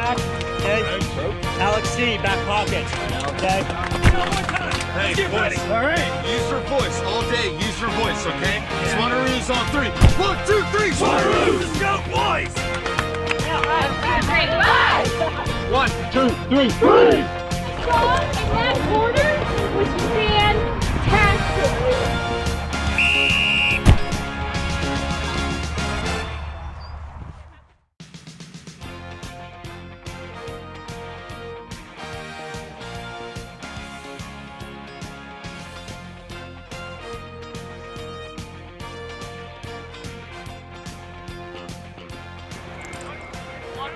back. Okay. Alex C, back pocket. Okay. Hey, boys. All right. Use your voice all day. Use your voice, okay? Swannaroos on 3. 1, 2, 3. Swannaroos. Let's go, boys. 1, 2, 3. Song in that quarter was fantastic.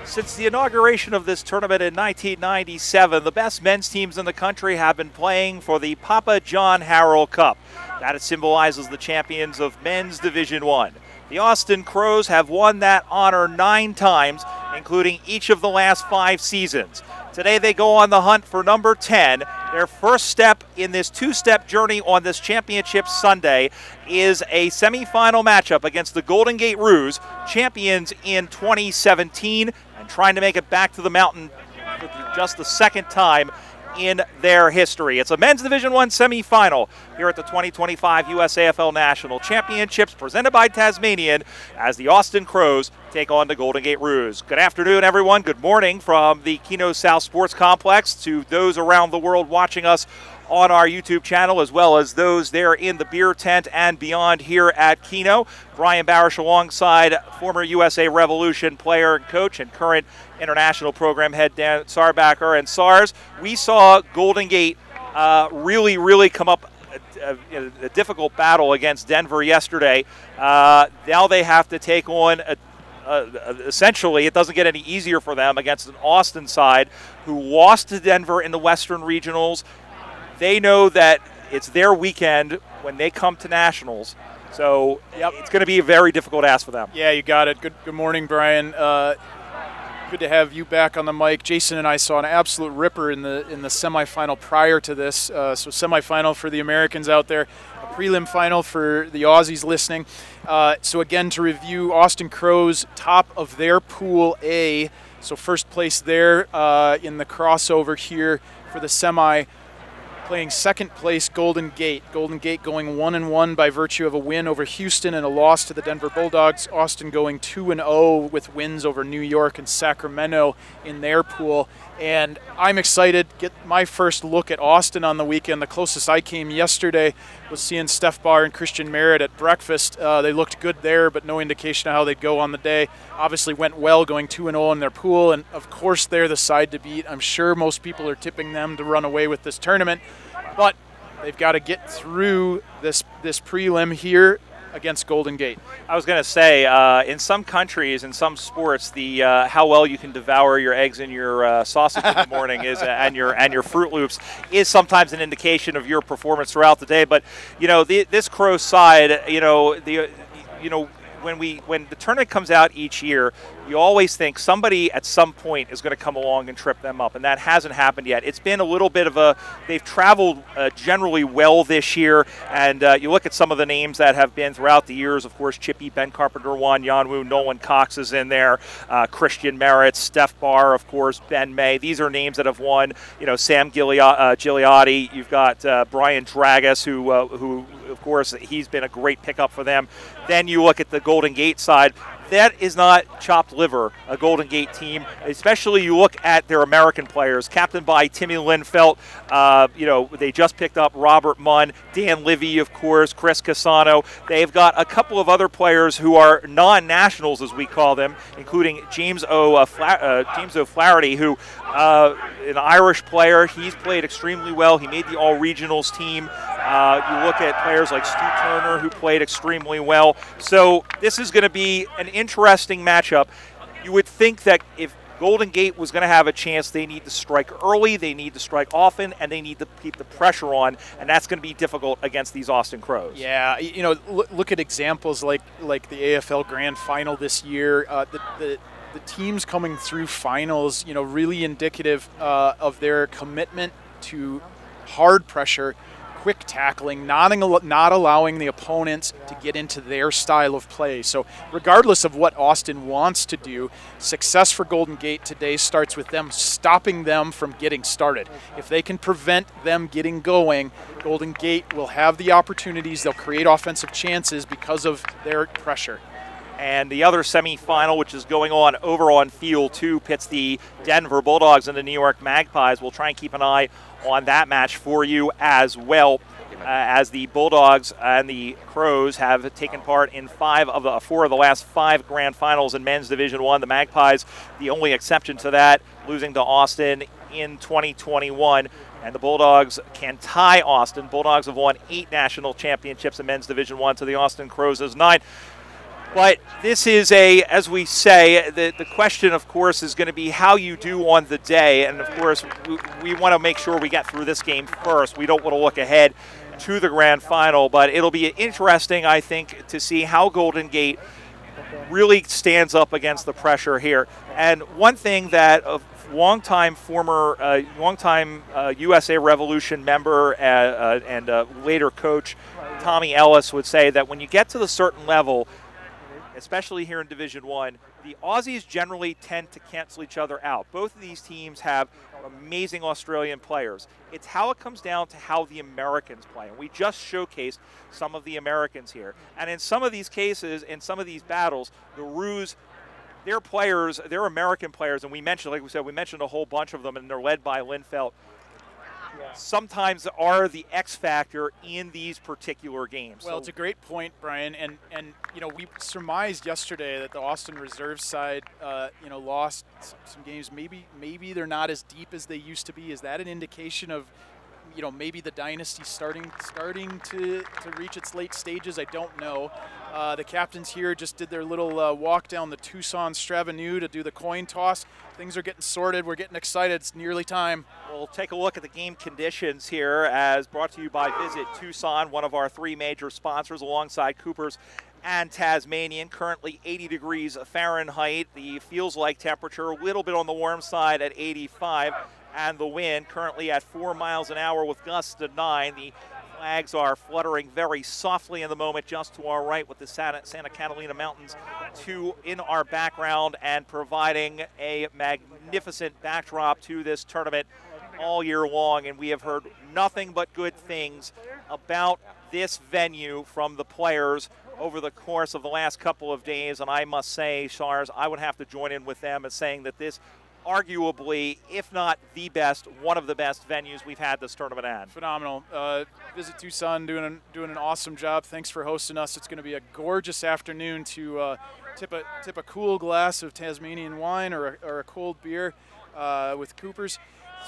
Since the inauguration of this tournament in 1997, the best men's teams in the country have been playing for the Papa John Harrell Cup. That symbolizes the champions of men's Division I. The Austin Crows have won that honor 9 times, including each of the last 5 seasons. Today they go on the hunt for number 10. Their first step in this 2-step journey on this championship Sunday is a semifinal matchup against the Golden Gate Roos, champions in 2017, and trying to make it back to the mountain for just the second time in their history. It's a men's Division I semifinal here at the 2025 USAFL National Championships presented by Tasmanian as the Austin Crows take on the Golden Gate Roos. Good afternoon, everyone. Good morning from the Kino South Sports Complex to those around the world watching us on our YouTube channel, as well as those there in the beer tent and beyond here at Kino. Brian Barish alongside former USA Revolution player and coach and current international program head Dan Sarbacker. And SARS, we saw Golden Gate really come up a difficult battle against Denver yesterday. Now they have to take on essentially, it doesn't get any easier for them against an Austin side who lost to Denver in the Western Regionals. They know that it's their weekend when they come to nationals, so it's going to be a very difficult ask for them. Yeah, you got it. Good morning, Brian. Good to have you back on the mic. Jason and I saw an absolute ripper in the semifinal prior to this. So semifinal for the Americans out there, a prelim final for the Aussies listening. So again, to review, Austin Crows top of their Pool A. So first place there in the crossover here for the semi. Playing second place Golden Gate. Golden Gate going 1-1 by virtue of a win over Houston and a loss to the Denver Bulldogs. Austin going 2-0 with wins over New York and Sacramento in their pool. And I'm excited to get my first look at Austin on the weekend. The closest I came yesterday was seeing Steph Barr and Christian Merritt at breakfast. They looked good there, but no indication of how they'd go on the day. Obviously went well going 2-0 in their pool, and of course they're the side to beat. I'm sure most people are tipping them to run away with this tournament, but they've got to get through this prelim here against Golden Gate. I was going to say, in some countries, in some sports, the how well you can devour your eggs and your sausage in the morning is, and your Fruit Loops is sometimes an indication of your performance throughout the day. But this Crow side, when the tournament comes out each year, you always think somebody at some point is going to come along and trip them up, and that hasn't happened yet. It's been a little bit of they've traveled generally well this year, and you look at some of the names that have been throughout the years. Of course, Chippy, Ben Carpenter won, Yanwu, Nolan Cox is in there, Christian Merritt, Steph Barr, of course, Ben May. These are names that have won. Sam Gigliotti. You've got Brian Dragas, who of course, he's been a great pickup for them. Then you look at the Golden Gate side. That is not chopped liver, a Golden Gate team, especially you look at their American players, captained by Timmy Linfelt. They just picked up Robert Munn, Dan Livy, of course, Chris Casano. They've got a couple of other players who are non-nationals, as we call them, including James O'Flaherty, who an Irish player. He's played extremely well. He made the All-Regionals team. You look at players like Stu Turner, who played extremely well. So this is going to be an interesting matchup. You would think that if Golden Gate was going to have a chance, they need to strike early, they need to strike often, and they need to keep the pressure on, and that's going to be difficult against these Austin Crows. Yeah, look at examples like the AFL Grand Final this year. The teams coming through finals, really indicative of their commitment to hard pressure, quick tackling, not allowing the opponents to get into their style of play. So regardless of what Austin wants to do, success for Golden Gate today starts with them stopping them from getting started. If they can prevent them getting going, Golden Gate will have the opportunities. They'll create offensive chances because of their pressure. And the other semifinal, which is going on over on Field 2, pits the Denver Bulldogs and the New York Magpies. We'll try and keep an eye on that match for you as well, as the Bulldogs and the Crows have taken part in 4 of the last 5 grand finals in men's Division I. The Magpies, the only exception to that, losing to Austin in 2021. And the Bulldogs can tie Austin. Bulldogs have won 8 national championships in men's Division I to the Austin Crows' 9. But this is as we say, the question, of course, is going to be how you do on the day. And, of course, we want to make sure we get through this game first. We don't want to look ahead to the grand final. But it'll be interesting, I think, to see how Golden Gate really stands up against the pressure here. And one thing that a longtime USA Revolution member and later coach Tommy Ellis would say that when you get to the certain level, especially here in Division I, the Aussies generally tend to cancel each other out. Both of these teams have amazing Australian players. It's how it comes down to how the Americans play. And we just showcased some of the Americans here. And in some of these cases, in some of these battles, the Roos, their players, they're American players, and we mentioned, like we said, we mentioned a whole bunch of them, and they're led by Linfelt. Sometimes are the X factor in these particular games. Well, it's a great point, Brian, and you know, we surmised yesterday that the Austin Reserve side, lost some games. Maybe they're not as deep as they used to be. Is that an indication of, maybe the dynasty starting to reach its late stages? I don't know. The captains here just did their little walk down the Tucson Stravenue to do the coin toss. Things are getting sorted. We're getting excited. It's nearly time. We'll take a look at the game conditions here, as brought to you by Visit Tucson, one of our 3 major sponsors, alongside Coopers and Tasmanian. Currently 80 degrees Fahrenheit. The feels-like temperature a little bit on the warm side at 85. And the wind currently at 4 miles an hour with gusts to 9. The flags are fluttering very softly in the moment just to our right, with the Santa Catalina Mountains in our background, and providing a magnificent backdrop to this tournament all year long. And we have heard nothing but good things about this venue from the players over the course of the last couple of days. And I must say, Shars, I would have to join in with them in saying that this arguably, if not the best, one of the best venues we've had this tournament at. Phenomenal. Visit Tucson doing an awesome job. Thanks for hosting us. It's going to be a gorgeous afternoon to tip a cool glass of Tasmanian wine or a cold beer with Coopers.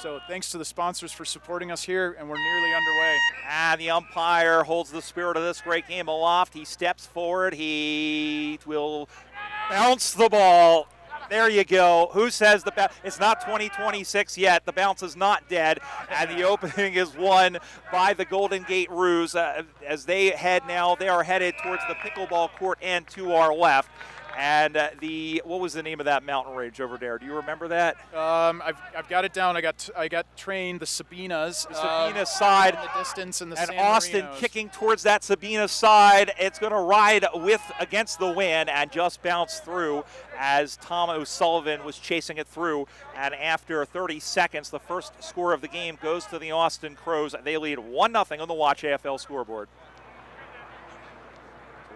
So thanks to the sponsors for supporting us here, and we're nearly underway. And the umpire holds the spirit of this great game aloft. He steps forward. He will bounce the ball. There you go. Who says the bounce? It's not 2026 yet. The bounce is not dead. And the opening is won by the Golden Gate Roos. As they are headed towards the pickleball court and to our left. And what was the name of that mountain range over there? Do you remember that? I've got it down. I got trained the Sabinas. The Sabina side in the distance, and San Austin Marinos. Kicking towards that Sabina side. It's going to ride against the wind and just bounce through, as Tom O'Sullivan was chasing it through. And after 30 seconds, the first score of the game goes to the Austin Crows. They lead 1-0 on the Watch AFL scoreboard.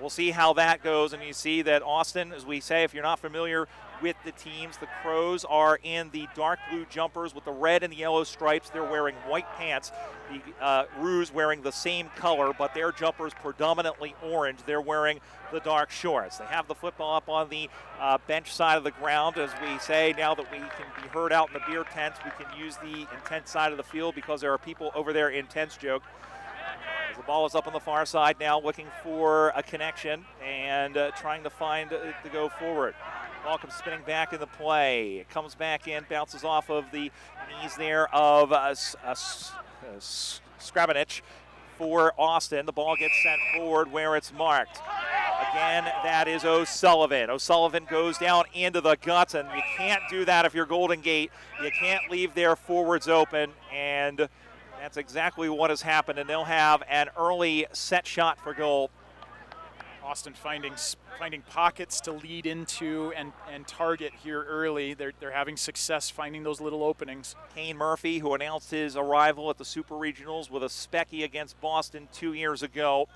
We'll see how that goes, and you see that Austin, as we say, if you're not familiar with the teams, the Crows are in the dark blue jumpers with the red and yellow stripes. They're wearing white pants. The Roos wearing the same color, but their jumpers predominantly orange. They're wearing the dark shorts. They have the football up on the bench side of the ground. As we say, now that we can be heard out in the beer tents, we can use the intense side of the field because there are people over there in tents, joke. The ball is up on the far side now, looking for a connection and trying to find to go forward. Ball comes spinning back into play. It comes back in, bounces off of the knees there of Skrabanich for Austin. The ball gets sent forward where it's marked. Again, that is O'Sullivan. O'Sullivan goes down into the guts, and you can't do that if you're Golden Gate. You can't leave their forwards open, and That's exactly what has happened, and they'll have an early set shot for goal. Austin finding pockets to lead into and target here early. They're having success finding those little openings. Kane Murphy, who announced his arrival at the Super Regionals with a specky against Boston 2 years ago.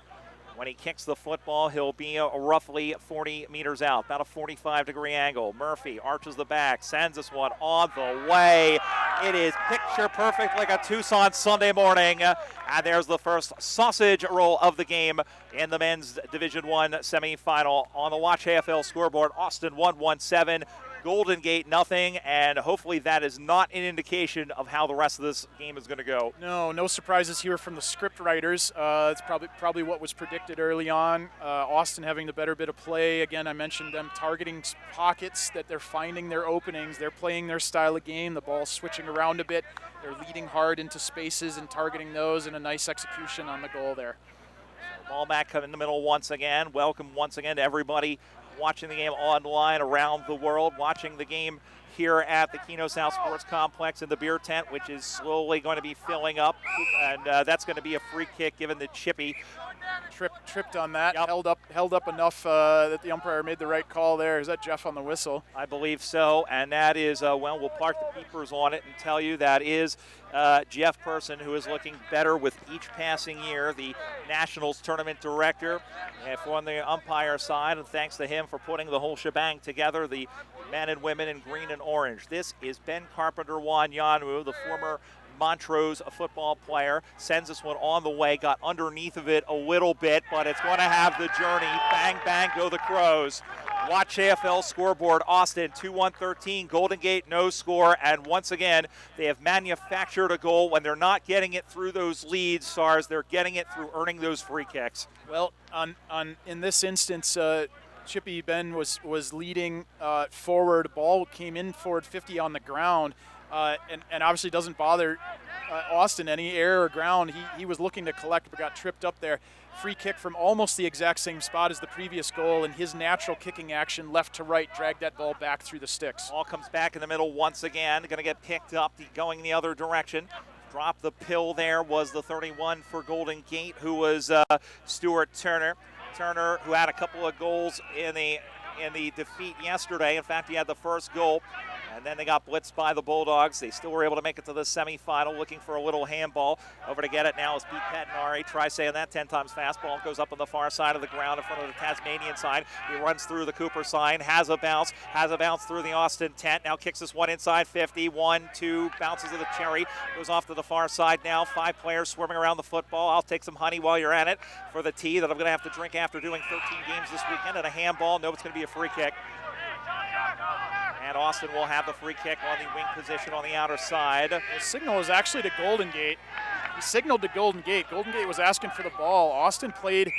When he kicks the football, he'll be roughly 40 meters out, about a 45-degree angle. Murphy arches the back, sends this one on the way. It is picture perfect like a Tucson Sunday morning. And there's the first sausage roll of the game in the men's Division I semifinal. On the Watch AFL scoreboard, Austin 1-1-7. Golden Gate nothing, and hopefully that is not an indication of how the rest of this game is going to go. No surprises here from the script writers. It's probably what was predicted early on. Austin having the better bit of play. Again, I mentioned them targeting pockets that they're finding their openings. They're playing their style of game. The ball's switching around a bit. They're leading hard into spaces and targeting those, and a nice execution on the goal there. Ball back in the middle once again. Welcome once again to everybody watching the game online around the world, watching the game here at the Kino South Sports Complex in the beer tent, which is slowly going to be filling up, and that's going to be a free kick given the Chippy. Tripped on that, yep. held up enough that the umpire made the right call there. Is that Jeff on the whistle? I believe so, and that is, we'll park the peepers on it and tell you that is Jeff Person, who is looking better with each passing year, the Nationals tournament director. And on the umpire side, and thanks to him for putting the whole shebang together, the men and women in green and orange. This is Ben Carpenter-Wanyanwu, the former Montrose football player, sends this one on the way, got underneath of it a little bit, but it's going to have the journey. Bang, bang, go the Crows. Watch AFL scoreboard, Austin 2-1-13, Golden Gate no score, and once again, they have manufactured a goal. When they're not getting it through those leads, SARS, they're getting it through earning those free kicks. Well, in this instance, Chippy Ben was leading forward. Ball came in forward 50 on the ground, and obviously doesn't bother Austin any air or ground. He was looking to collect but got tripped up there. Free kick from almost the exact same spot as the previous goal, and his natural kicking action left to right dragged that ball back through the sticks. Ball comes back in the middle once again, going to get picked up, going the other direction. Drop the pill there was the 31 for Golden Gate, who was Stuart Turner. Turner, who had a couple of goals in the defeat yesterday. In fact, he had the first goal, and then they got blitzed by the Bulldogs. They still were able to make it to the semifinal, looking for a little handball. Over to get it now is Pete Pettinari. Try saying that 10 times fastball. Goes up on the far side of the ground in front of the Tasmanian side. He runs through the Cooper sign, has a bounce through the Austin tent. Now kicks this one inside 50. 1, 2, bounces of the cherry. Goes off to the far side now. 5 players swimming around the football. I'll take some honey while you're at it for the tea that I'm going to have to drink after doing 13 games this weekend. And a handball. No, it's going to be a free kick. And Austin will have the free kick on the wing position on the outer side. The signal was actually to Golden Gate. He signaled to Golden Gate. Golden Gate was asking for the ball. Austin played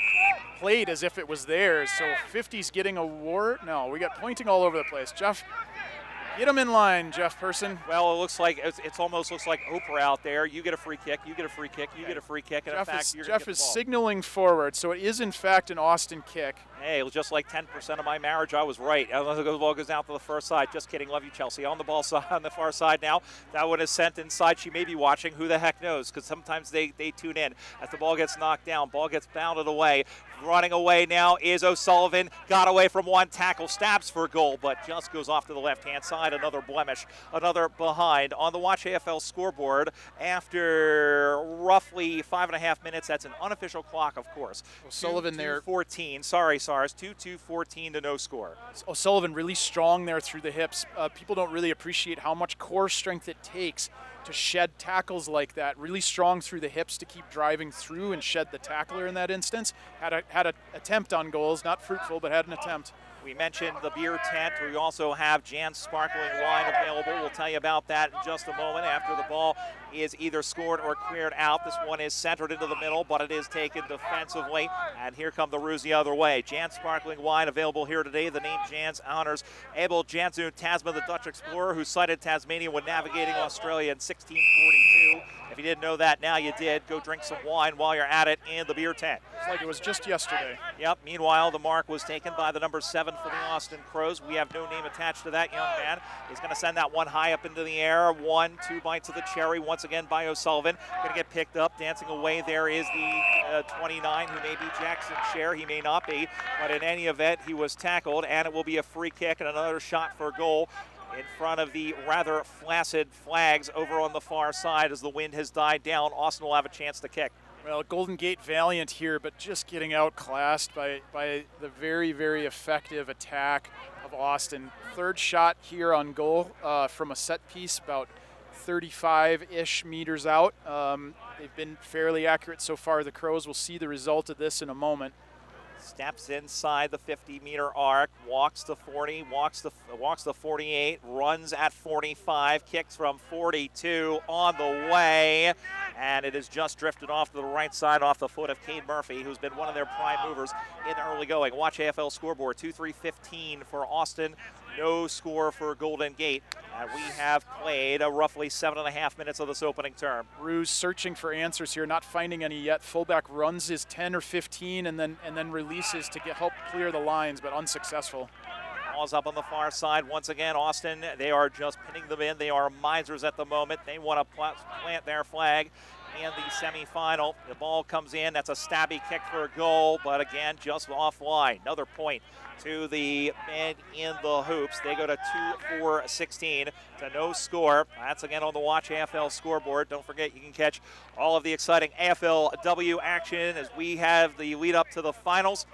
as if it was theirs. So 50's getting a award. No, we got pointing all over the place. Jeff, get him in line, Jeff Person. Well, it looks like it almost looks like Oprah out there. You get a free kick. You get a free kick. You get a free kick. And in fact, Jeff is signaling forward, so it is in fact an Austin kick. Hey, it was just like 10% of my marriage. I was right. The ball goes out to the first side. Just kidding. Love you, Chelsea. On the ball side, on the far side now. That one is sent inside. She may be watching. Who the heck knows? Because sometimes they tune in. As the ball gets knocked down, ball gets bounded away. Running away now is O'Sullivan. Got away from one tackle. Stabs for goal, but just goes off to the left-hand side. Another blemish. Another behind. On the Watch AFL scoreboard, after roughly 5.5 minutes, that's an unofficial clock, of course. O'Sullivan there. 14. Sorry, SARS. 2-2-14 to no score. O'Sullivan really strong there through the hips. People don't really appreciate how much core strength it takes to shed tackles like that. Really strong through the hips to keep driving through and shed the tackler in that instance. Had an attempt on goals, not fruitful, but had an attempt. We mentioned the beer tent. We also have Jan's sparkling wine available. We'll tell you about that in just a moment after the ball is either scored or cleared out. This one is centered into the middle, but it is taken defensively. And here come the Roos the other way. Jan's sparkling wine available here today. The name Jan's honors Abel Jansu Tasman, the Dutch explorer who sighted Tasmania when navigating Australia in 1642. 42. If you didn't know that, now you did. Go drink some wine while you're at it in the beer tent. It's like it was just yesterday. Yep. Meanwhile, the mark was taken by the number 7 for the Austin Crows. We have no name attached to that young man. He's going to send that one high up into the air. 1-2 bites of the cherry once again by O'Sullivan. Going to get picked up. Dancing away there is the 29, who may be Jackson Scher. He may not be. But in any event, he was tackled, and it will be a free kick and another shot for a goal in front of the rather flaccid flags over on the far side as the wind has died down. Austin will have a chance to kick. Well, Golden Gate valiant here, but just getting outclassed by the very, very effective attack of Austin. Third shot here on goal from a set piece, about 35-ish meters out. They've been fairly accurate so far. The Crows will see the result of this in a moment. Steps inside the 50-meter arc, walks to 40, walks to 48, runs at 45, kicks from 42 on the way, and it has just drifted off to the right side off the foot of Cade Murphy, who's been one of their prime movers in the early going. Watch AFL scoreboard, 2-3-15 for Austin, no score for Golden Gate. And we have played roughly 7.5 minutes of this opening term. Ruse searching for answers here, not finding any yet. Fullback runs his 10 or 15 and then releases to help clear the lines, but unsuccessful. Ball's up on the far side once again. Austin, they are just pinning them in. They are misers at the moment. They want to plant their flag in the semifinal. The ball comes in. That's a stabby kick for a goal, but again, just offline. Another point to the men in the hoops. They go to 2-4-16 to no score. That's again on the Watch AFL scoreboard. Don't forget, you can catch all of the exciting AFLW action as we have the lead up to the finals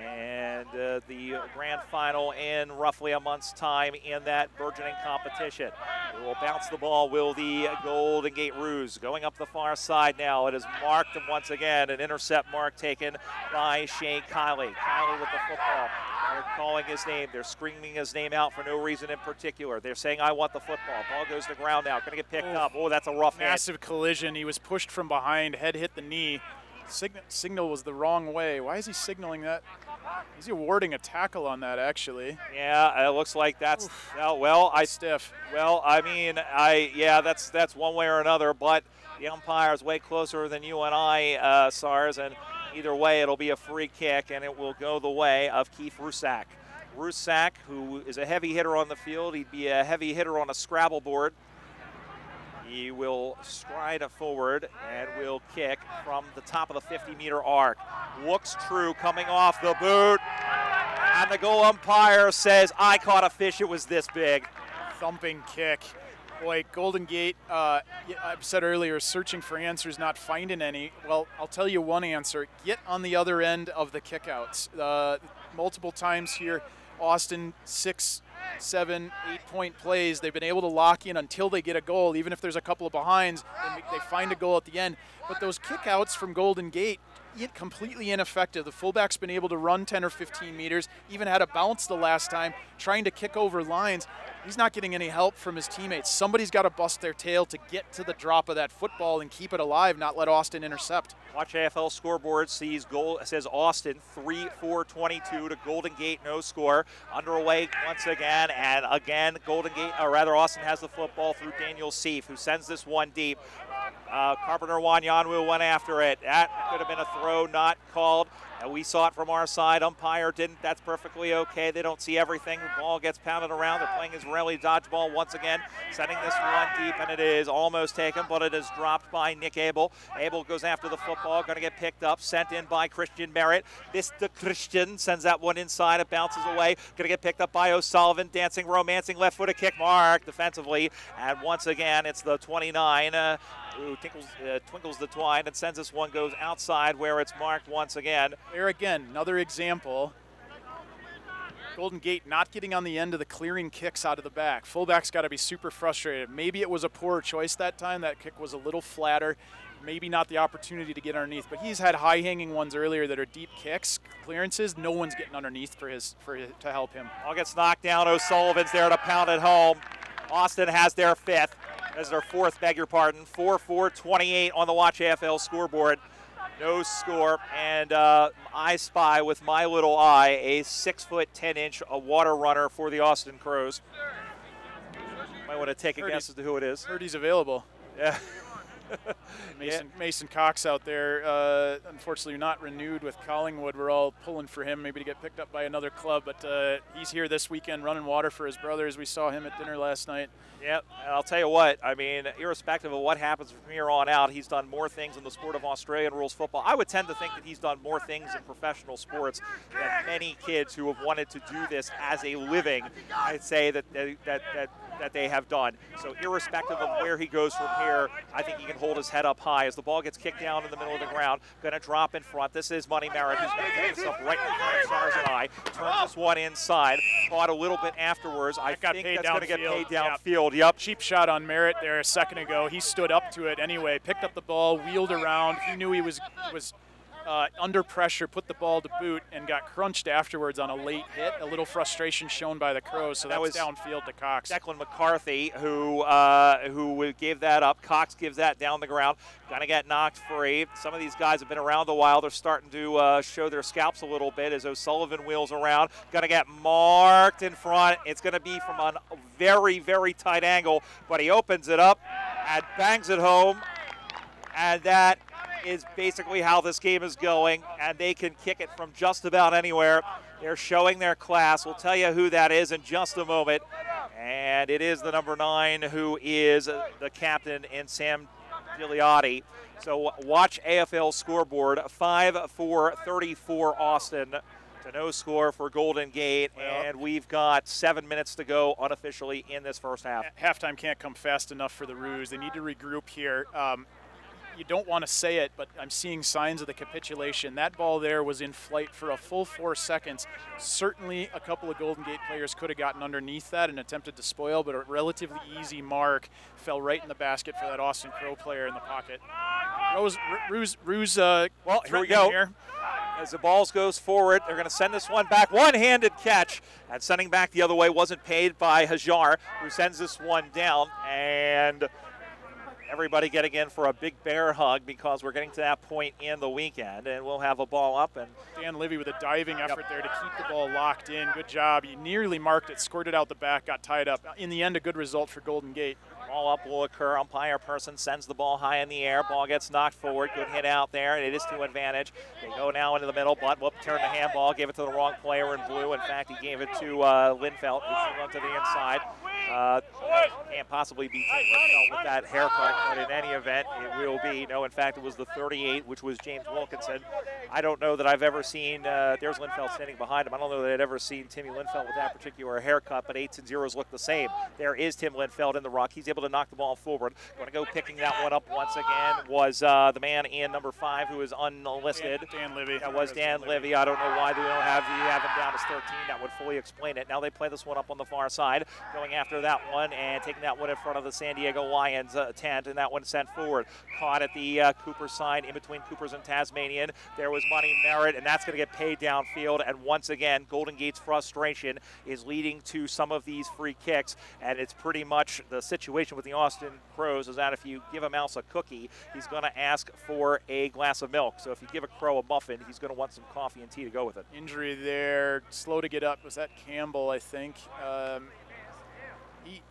and the grand final in roughly a month's time in that burgeoning competition. We will bounce the ball, will the Golden Gate Ruse. Going up the far side now. It is marked, and once again, an intercept mark taken by Shane Kiley. Kiley with the football. They're calling his name. They're screaming his name out for no reason in particular. They're saying, I want the football. Ball goes to the ground now. Going to get picked up. Oh, that's a rough hit. Massive collision. He was pushed from behind. Head hit the knee. Signal was the wrong way. Why is he signaling that? He's awarding a tackle on that, actually. Yeah, it looks like that's stiff. Well, I mean, that's one way or another. But the umpire's way closer than you and I, SARS, and either way, it'll be a free kick, and it will go the way of Keith Rusak. Rusak, who is a heavy hitter on the field, he'd be a heavy hitter on a Scrabble board. He will stride forward and will kick from the top of the 50-meter arc. Looks true coming off the boot. And the goal umpire says, I caught a fish, it was this big. Thumping kick. Boy, Golden Gate, I said earlier, searching for answers, not finding any. Well, I'll tell you one answer. Get on the other end of the kickouts. Multiple times here, Austin, 6, 7, 8-point plays. They've been able to lock in until they get a goal. Even if there's a couple of behinds, they find a goal at the end. But those kickouts from Golden Gate, completely ineffective. The fullback's been able to run 10 or 15 meters, even had a bounce the last time, trying to kick over lines. He's not getting any help from his teammates. Somebody's got to bust their tail to get to the drop of that football and keep it alive, not let Austin intercept. Watch AFL scoreboard says Austin 3-4-22 to Golden Gate, no score. Underway once again, and again Austin has the football through Daniel Seif, who sends this one deep. Carpenter Wanyanwu went after it. That could have been a throw, not called. We saw it from our side. Umpire didn't. That's perfectly okay. They don't see everything. The ball gets pounded around. They're playing Israeli dodgeball once again, sending this one deep, and it is almost taken, but it is dropped by Nick Abel. Abel goes after the football, going to get picked up, sent in by Christian Merritt. Mr. Christian sends that one inside. It bounces away. Going to get picked up by O'Sullivan, dancing, romancing, left-footed kick mark defensively. And once again, it's the 29 who twinkles the twine and sends this one, goes outside where it's marked once again. There again, another example. Golden Gate not getting on the end of the clearing kicks out of the back. Fullback's got to be super frustrated. Maybe it was a poor choice that time. That kick was a little flatter. Maybe not the opportunity to get underneath. But he's had high-hanging ones earlier that are deep kicks, clearances. No one's getting underneath to help him. All gets knocked down. O'Sullivan's there to pound it home. Austin has their fifth. As their fourth, 4-4-28 on the Watch AFL scoreboard. No score, and I spy with my little eye a 6'10" water runner for the Austin Crows. Might want to take a guess as to who it is. Heard he's available. Yeah. Mason Cox out there, unfortunately not renewed with Collingwood. We're all pulling for him, maybe to get picked up by another club, but he's here this weekend running water for his brothers. We saw him at dinner last night. Yep, I'll tell you what, I mean, irrespective of what happens from here on out, he's done more things in the sport of Australian rules football. I would tend to think that he's done more things in professional sports than many kids who have wanted to do this as a living, I'd say that they have done. So irrespective of where he goes from here, I think he can hold his head up high as the ball gets kicked down in the middle of the ground. Going to drop in front. This is Money Merritt, who's going to get himself right in front of Stars and I. Turns this one inside. Caught a little bit afterwards. I think that's going to get paid downfield. Yep. Cheap shot on Merritt there a second ago. He stood up to it anyway, picked up the ball, wheeled around. He knew he was under pressure, put the ball to boot, and got crunched afterwards on a late hit. A little frustration shown by the Crows, so that was downfield to Cox. Declan McCarthy, who gave that up. Cox gives that down the ground. Gonna get knocked free. Some of these guys have been around a while. They're starting to show their scalps a little bit as O'Sullivan wheels around. Gonna get marked in front. It's gonna be from a very, very tight angle, but he opens it up and bangs it home, and that is basically how this game is going, and they can kick it from just about anywhere. They're showing their class. We'll tell you who that is in just a moment, and it is the number 9 who is the captain in Sam Gigliotti. So watch AFL scoreboard, 5-4-34 Austin to no score for Golden Gate, and we've got 7 minutes to go unofficially in this first half. Halftime can't come fast enough for the Roos. They need to regroup here. You don't want to say it, but I'm seeing signs of the capitulation. That ball there was in flight for a full 4 seconds. Certainly a couple of Golden Gate players could have gotten underneath that and attempted to spoil, but a relatively easy mark fell right in the basket for that Austin Crow player in the pocket. Roos, well, here we go. Here. As the ball goes forward, they're going to send this one back. One-handed catch, and sending back the other way wasn't paid by Hajar, who sends this one down, and everybody getting in for a big bear hug because we're getting to that point in the weekend, and we'll have a ball up. And Dan Livy with a diving effort there to keep the ball locked in. Good job. He nearly marked it, squirted out the back, got tied up. In the end, a good result for Golden Gate. Ball up will occur. Umpire person sends the ball high in the air. Ball gets knocked forward. Good hit out there, and it is to advantage. They go now into the middle, but turn the handball, gave it to the wrong player in blue. In fact, he gave it to Linfelt, who threw it to the inside. Can't possibly be Tim Linfelt with that haircut, but in any event, it will be. No, in fact, it was the 38, which was James Wilkinson. I don't know that I've ever seen, there's Linfelt standing behind him. I don't know that I'd ever seen Timmy Linfelt with that particular haircut, but 8s and 0s look the same. There is Tim Linfelt in the ruck. He's able to knock the ball forward. Going to go picking that one up once again was the man in number 5 who is unlisted. Dan Livy. That was Dan Livy. I don't know why they don't have him down as 13. That would fully explain it. Now they play this one up on the far side, going after that one and taking that one in front of the San Diego Lions tent, and that one sent forward. Caught at the Cooper side, in between Coopers and Tasmanian. There was Money Merritt, and that's going to get paid downfield. And once again, Golden Gate's frustration is leading to some of these free kicks, and it's pretty much the situation with the Austin Crows is that if you give a mouse a cookie, he's going to ask for a glass of milk. So if you give a crow a muffin, he's going to want some coffee and tea to go with it. Injury there, slow to get up. Was that Campbell, I think?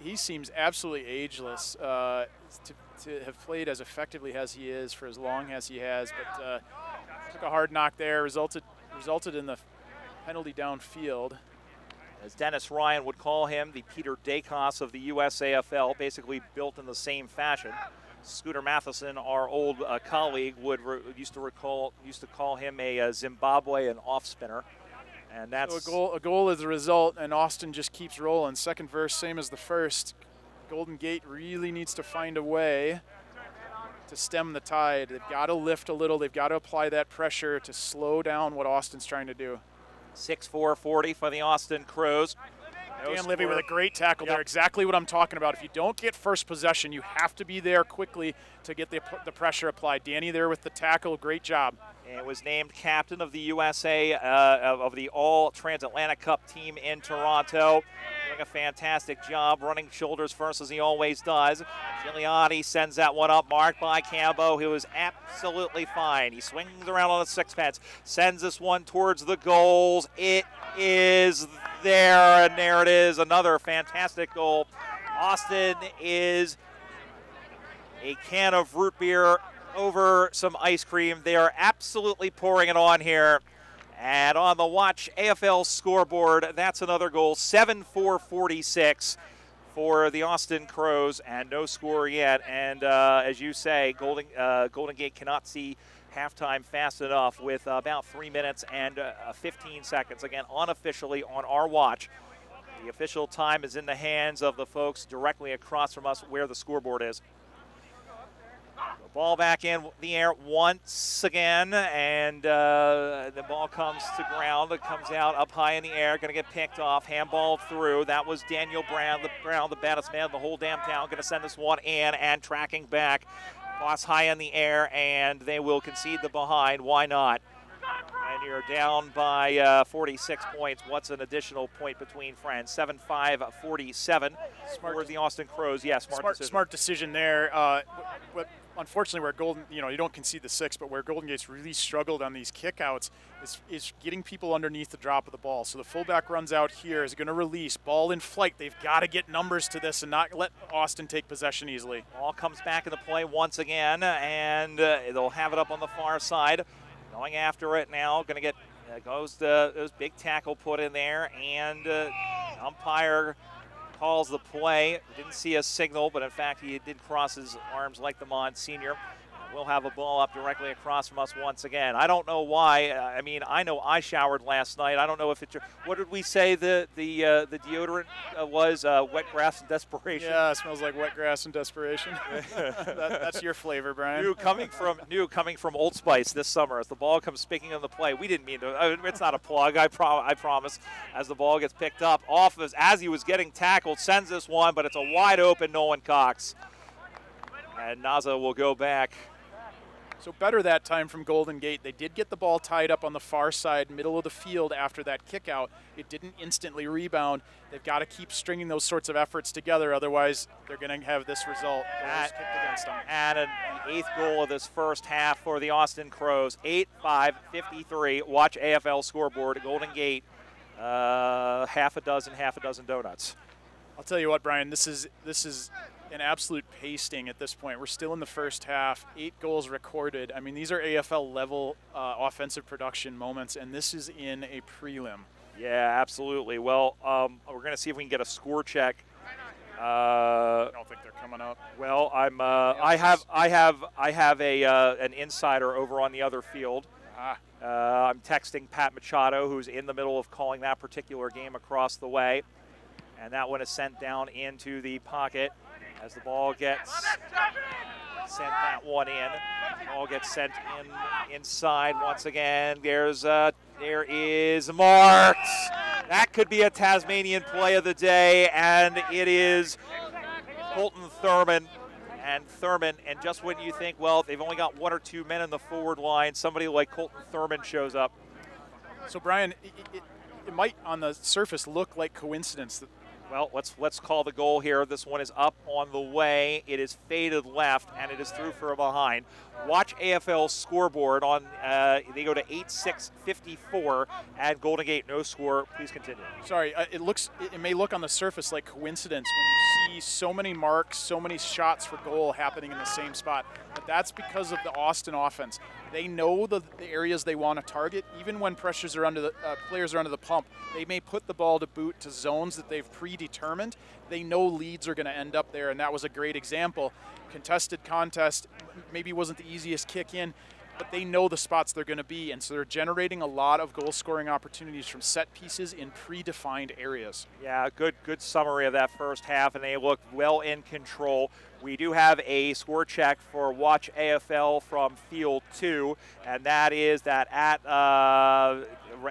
He seems absolutely ageless to have played as effectively as he is for as long as he has, but took a hard knock there, resulted in the penalty downfield. As Dennis Ryan would call him, the Peter Dacos of the USAFL, basically built in the same fashion. Scooter Matheson, our old colleague, used to call him a Zimbabwean off spinner. And that's so a goal is the result, and Austin just keeps rolling. Second verse, same as the first. Golden Gate really needs to find a way to stem the tide. They've got to lift a little. They've got to apply that pressure to slow down what Austin's trying to do. 6-4-40 for the Austin Crows. Dan Livy with a great tackle there. Exactly what I'm talking about. If you don't get first possession, you have to be there quickly to get the pressure applied. Danny there with the tackle. Great job. And was named captain of the USA of the All Transatlantic Cup team in Toronto. Doing a fantastic job, running shoulders first as he always does. Gigliotti sends that one up, marked by Cambo, who is absolutely fine. He swings around on the sixpence, sends this one towards the goals. It is there, and there it is, another fantastic goal. Austin is a can of root beer over some ice cream. They are absolutely pouring it on here. And on the Watch AFL scoreboard, that's another goal, 7-4-46 for the Austin Crows, and no score yet. And as you say, Golden Gate cannot see halftime fast enough with about 3 minutes and 15 seconds. Again, unofficially on our watch. The official time is in the hands of the folks directly across from us where the scoreboard is. The ball back in the air once again, and the ball comes to ground. It comes out up high in the air, going to get picked off, handball through. That was Daniel Brown, the baddest man of the whole damn town, going to send this one in and tracking back. Toss high in the air, and they will concede the behind. Why not? And you're down by 46 points. What's an additional point between friends? 7-5-47 for the Austin Crows. Yeah, smart decision there. But unfortunately, where Golden, you don't concede the 6, but where Golden Gate's really struggled on these kickouts is getting people underneath the drop of the ball. So the fullback runs out here, is going to release, ball in flight. They've got to get numbers to this and not let Austin take possession easily. Ball comes back into play once again, and they'll have it up on the far side. Going after it now, going to get, goes the big tackle put in there, and umpire calls the play. Didn't see a signal, but in fact he did cross his arms like the Monsignor. We'll have a ball up directly across from us once again. I don't know why. I mean, I know I showered last night. I don't know if it's. What did we say the deodorant was? Wet grass and desperation. Yeah, it smells like wet grass and desperation. That's your flavor, Brian. New coming from Old Spice this summer. As the ball comes speaking on the play, we didn't mean to. I mean, it's not a plug. I promise. As the ball gets picked up off as he was getting tackled, sends this one, but it's a wide open Nolan Cox, and Naza will go back. So better that time from Golden Gate. They did get the ball tied up on the far side, middle of the field after that kick out. It didn't instantly rebound. They've got to keep stringing those sorts of efforts together, otherwise they're going to have this result kicked against them. And an 8th goal of this first half for the Austin Crows. 8-5-53. Watch AFL scoreboard. Golden Gate, half a dozen donuts. I'll tell you what, Brian, this is an absolute pasting at this point. We're still in the first half, 8 goals recorded. I mean, these are AFL level offensive production moments, and this is in a prelim. Yeah, absolutely. Well, we're going to see if we can get a score check. I don't think they're coming up. Well, I have an insider over on the other field. I'm texting Pat Machado, who's in the middle of calling that particular game across the way, and that one is sent down into the pocket. As the ball gets sent that one in, ball gets sent inside once again. There is Marks. That could be a Tasmanian play of the day, and it is Colton Thurman. And just when you think, well, they've only got 1 or 2 men in the forward line, somebody like Colton Thurman shows up. So Brian, it might on the surface look like coincidence that. Well, let's call the goal here. This one is up on the way. It is faded left, and it is through for a behind. Watch AFL scoreboard on. They go to 8-6-54 at Golden Gate. No score. Please continue. Sorry, it may look on the surface like coincidence when you see so many marks, so many shots for goal happening in the same spot. But that's because of the Austin offense. They know the areas they want to target. Even when players are under the pump, they may put the ball to boot to zones that they've predetermined. They know leads are going to end up there, and that was a great example. Contested contest, maybe wasn't the easiest kick in, but they know the spots they're going to be, and so they're generating a lot of goal-scoring opportunities from set pieces in predefined areas. Yeah, good summary of that first half, and they look well in control. We do have a score check for Watch AFL from Field 2, and that is that at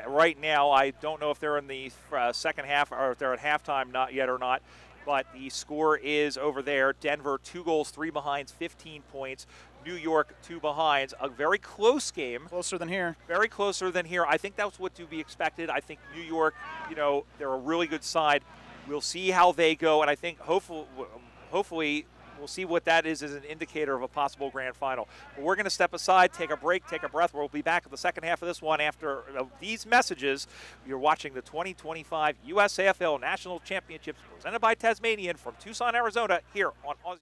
right now, I don't know if they're in the second half or if they're at halftime not yet or not, but the score is over there. Denver, 2 goals, 3 behinds, 15 points. New York, 2 behinds. A very close game. Closer than here. Very closer than here. I think that's what to be expected. I think New York, they're a really good side. We'll see how they go, and I think hopefully we'll see what that is as an indicator of a possible grand final. But we're going to step aside, take a break, take a breath. We'll be back in the second half of this one after these messages. You're watching the 2025 USAFL National Championships presented by Tasmanian from Tucson, Arizona, here on Aussie.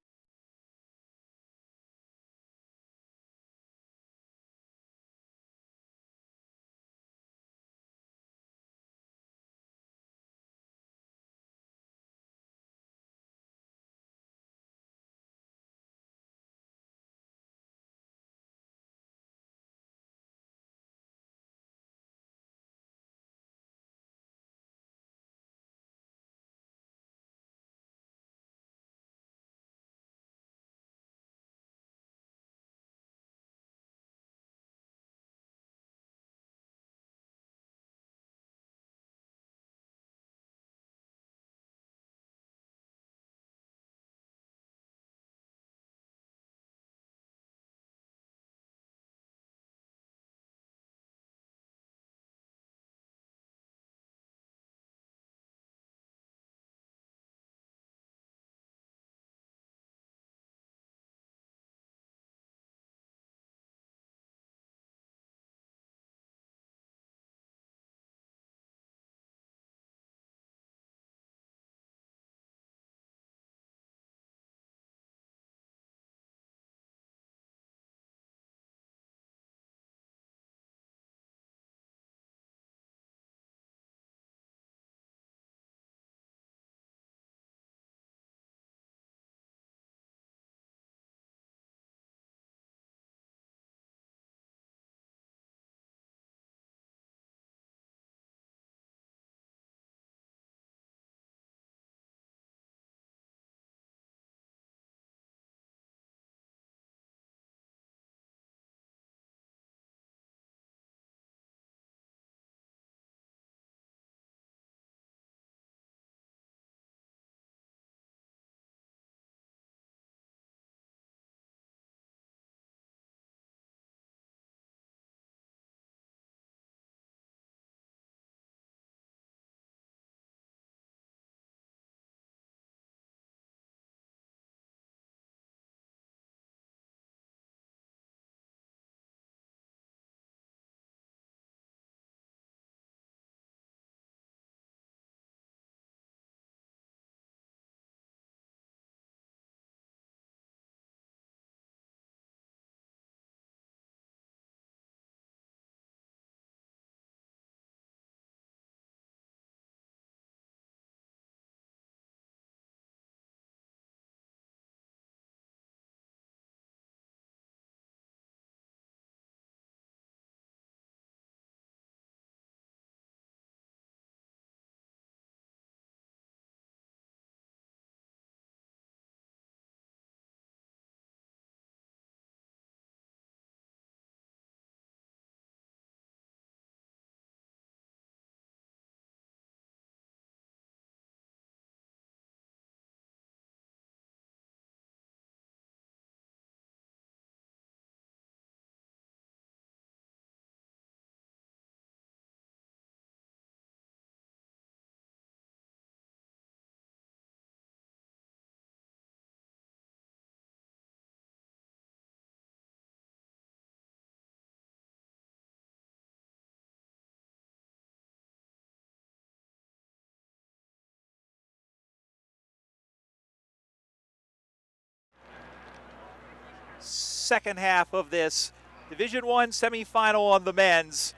second half of this Division I semifinal on the men's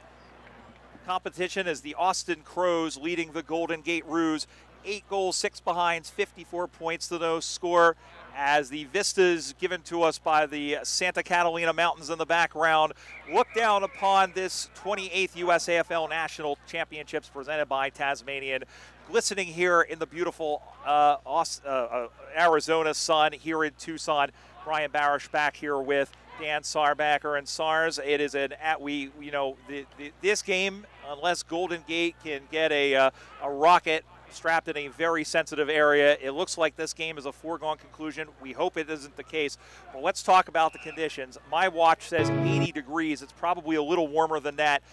competition as the Austin Crows leading the Golden Gate Roos. 8 goals, 6 behinds, 54 points to no score, as the vistas given to us by the Santa Catalina Mountains in the background look down upon this 28th USAFL National Championships presented by Tasmanian, glistening here in the beautiful Arizona sun here in Tucson. Brian Barish back here with Dan Sarbacker and SARS. It is this game, unless Golden Gate can get a rocket strapped in a very sensitive area, it looks like this game is a foregone conclusion. We hope it isn't the case. But let's talk about the conditions. My watch says 80 degrees. It's probably a little warmer than that.